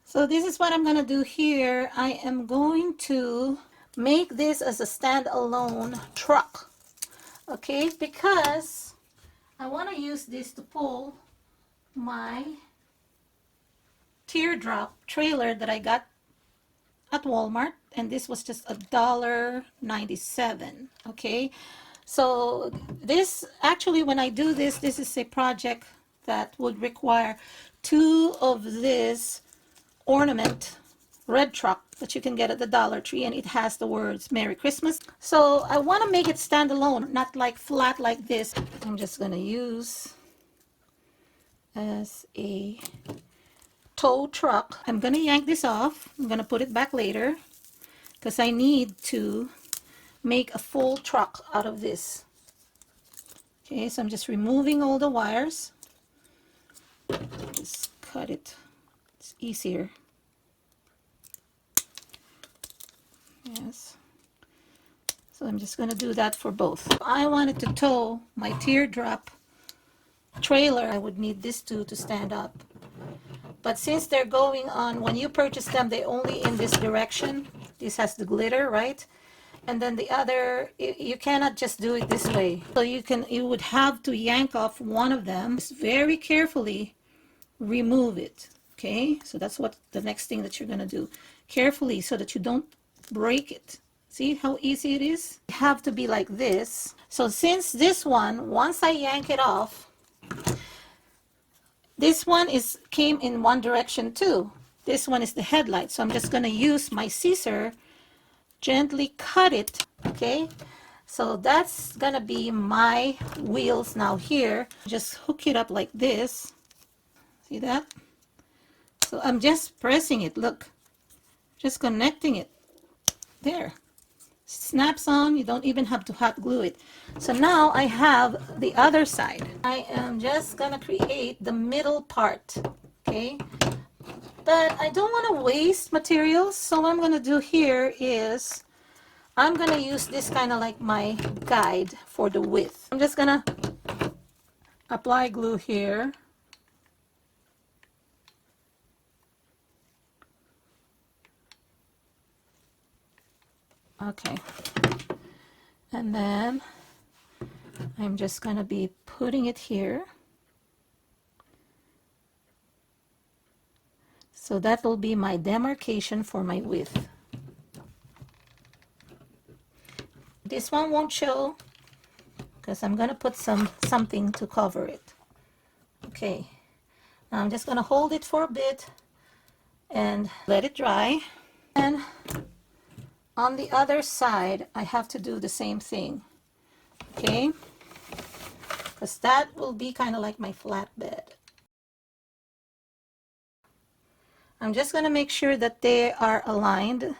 So this is what I'm going to do here. I am going to make this as a standalone truck. Okay, because I want to use this to pull my teardrop trailer that I got at Walmart, and this was just $1.97. Okay, so this actually, when I do this, this is a project that would require 2 of this ornament red truck that you can get at the Dollar Tree, and it has the words Merry Christmas. So I want to make it stand alone, not like flat like this. I'm just going to use as a tow truck. I'm going to yank this off. I'm going to put it back later because I need to make a full truck out of this. Okay, so I'm just removing all the wires. Just cut it. It's easier. Yes. So I'm just going to do that for both. I wanted to tow my teardrop trailer. I would need this two to stand up. But since they're going on, when you purchase them, they only in this direction. This has the glitter, right? And then the other, you cannot just do it this way. So you would have to yank off one of them. Just very carefully remove it. Okay, so that's what the next thing that you're going to do. Carefully, so that you don't break it. See how easy it is? You have to be like this. So since this one, once I yank it off, this one came in one direction too. This one is the headlight. So I'm just going to use my scissor, gently cut it. Okay, so that's going to be my wheels now here. Just hook it up like this. See that? So I'm just pressing it. Look, just connecting it. There. Snaps on. You don't even have to hot glue it. So now I have the other side. I am just gonna create the middle part. Okay, but I don't want to waste materials, so what I'm gonna do here is I'm gonna use this kind of like my guide for the width. I'm just gonna apply glue here. Okay, and then I'm just going to be putting it here. So that will be my demarcation for my width. This one won't show because I'm going to put something to cover it. Okay, now I'm just going to hold it for a bit and let it dry. And on the other side, I have to do the same thing. Okay, because that will be kind of like my flatbed. I'm just going to make sure that they are aligned.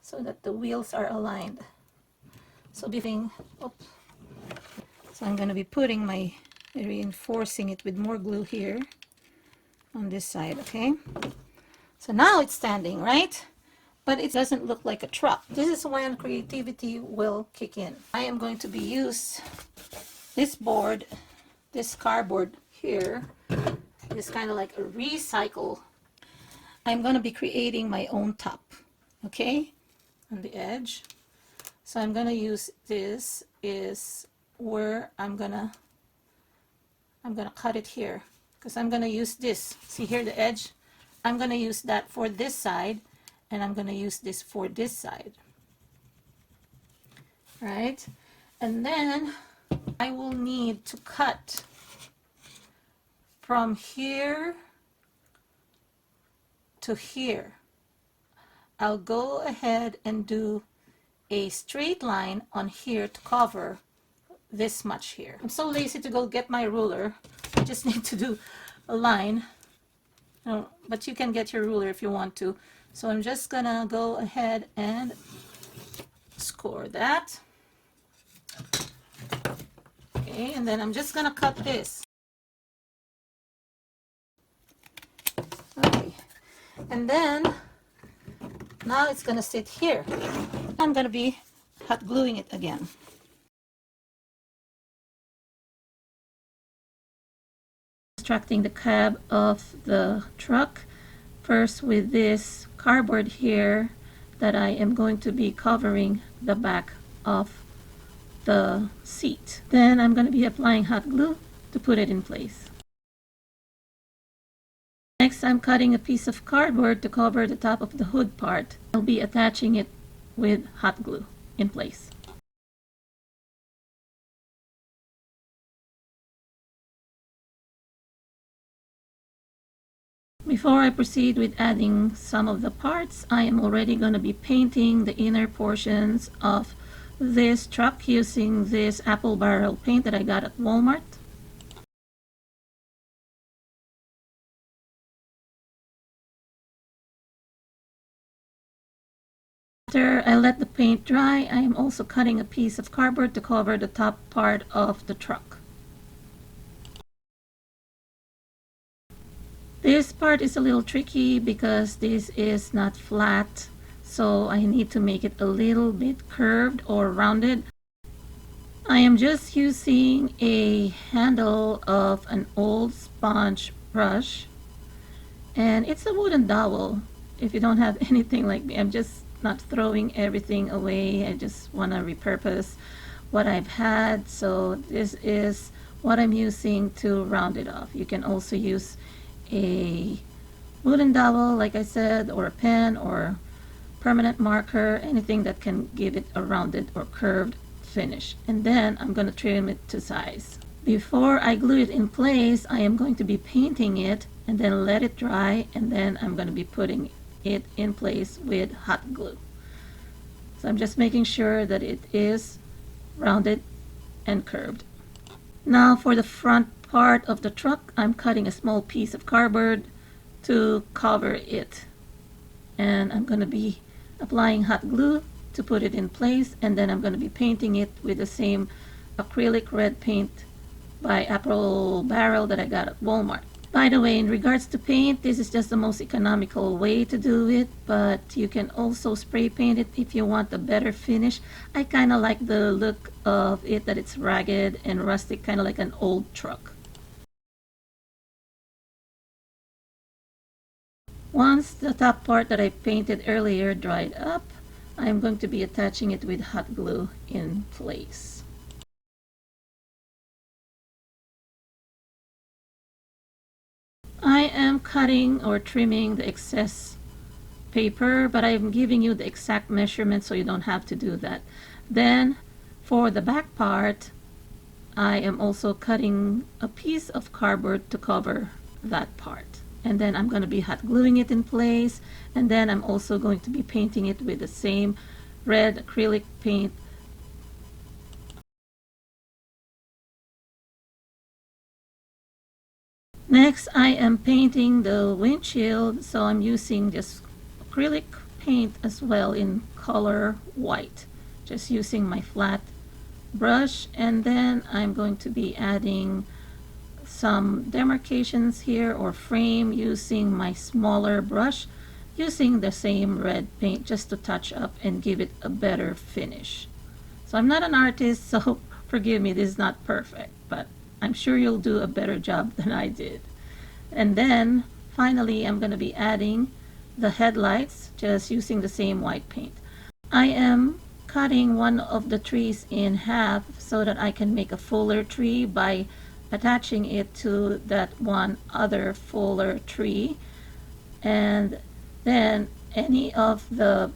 So that the wheels are aligned. So so I'm going to be putting reinforcing it with more glue here on this side. Okay, so now it's standing, right? But it doesn't look like a truck. This is when creativity will kick in. I am going to be use this board, this cardboard here, is kind of like a recycle. I'm going to be creating my own top, okay, on the edge. So I'm going to use this is where I'm gonna cut it here, because I'm going to use this. See here the edge? I'm going to use that for this side, and I'm going to use this for this side. Right? And then I will need to cut from here to here. I'll go ahead and do a straight line on here to cover this much here. I'm so lazy to go get my ruler. I just need to do a line. But you can get your ruler if you want to. So I'm just gonna go ahead and score that. Okay, and then I'm just gonna cut this. Okay, and then now it's gonna sit here. I'm gonna be hot gluing it again. constructing the cab of the truck. First with this cardboard here that I am going to be covering the back of the seat. Then I'm going to be applying hot glue to put it in place. Next, I'm cutting a piece of cardboard to cover the top of the hood part. I'll be attaching it with hot glue in place. Before I proceed with adding some of the parts, I am already going to be painting the inner portions of this truck using this apple barrel paint that I got at Walmart. After I let the paint dry, I am also cutting a piece of cardboard to cover the top part of the truck. This part is a little tricky because this is not flat, so I need to make it a little bit curved or rounded. I am just using a handle of an old sponge brush, and it's a wooden dowel. If you don't have anything like me, I'm just not throwing everything away. I just want to repurpose what I've had, so this is what I'm using to round it off. You can also use a wooden dowel, like I said, or a pen or permanent marker, anything that can give it a rounded or curved finish. And then I'm going to trim it to size. Before I glue it in place, I am going to be painting it and then let it dry, and then I'm going to be putting it in place with hot glue. So I'm just making sure that it is rounded and curved. Now for the front part of the truck, I'm cutting a small piece of cardboard to cover it, and I'm going to be applying hot glue to put it in place, and then I'm going to be painting it with the same acrylic red paint by Apple Barrel that I got at Walmart. By the way, in regards to paint, this is just the most economical way to do it, but you can also spray paint it if you want a better finish. I kind of like the look of it, that it's ragged and rustic, kind of like an old truck. Once the top part that I painted earlier dried up, I'm going to be attaching it with hot glue in place. I am cutting or trimming the excess paper, but I'm giving you the exact measurement so you don't have to do that. Then for the back part, I am also cutting a piece of cardboard to cover that part. And then I'm going to be hot gluing it in place, and then I'm also going to be painting it with the same red acrylic paint. Next, I am painting the windshield, so I'm using just acrylic paint as well in color white, just using my flat brush, and then I'm going to be adding some demarcations here or frame using my smaller brush, using the same red paint just to touch up and give it a better finish. So I'm not an artist, so forgive me, this is not perfect, but I'm sure you'll do a better job than I did. And then finally I'm going to be adding the headlights, just using the same white paint. I am cutting one of the trees in half so that I can make a fuller tree by attaching it to that one other fuller tree, and then any of the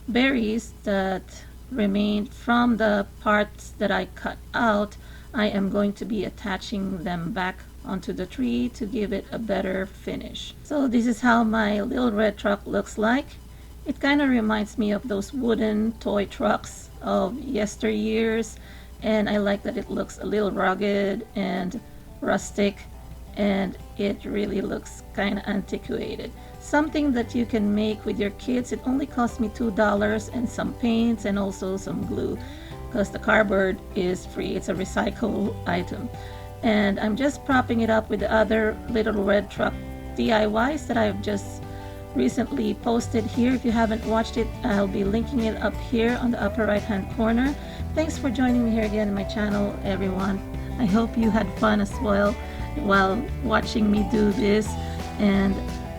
berries that remained from the parts that I cut out, I am going to be attaching them back onto the tree to give it a better finish. So this is how my little red truck looks like. It kind of reminds me of those wooden toy trucks of yesteryears, and I like that it looks a little rugged and rustic, and it really looks kind of antiquated. Something that you can make with your kids. It only cost me $2 and some paints and also some glue, because the cardboard is free. It's a recyclable item. And I'm just propping it up with the other little red truck DIYs that I've just recently posted here. If you haven't watched it, I'll be linking it up here on the upper right hand corner. Thanks for joining me here again in my channel, everyone. I hope you had fun as well. while watching me do this, and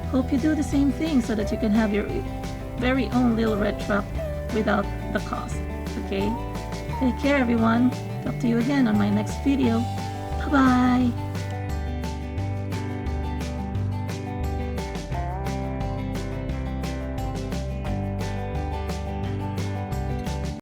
hope you do the same thing so that you can have your very own little red truck without the cost. Okay, take care everyone. Talk to you again on my next video. Bye bye.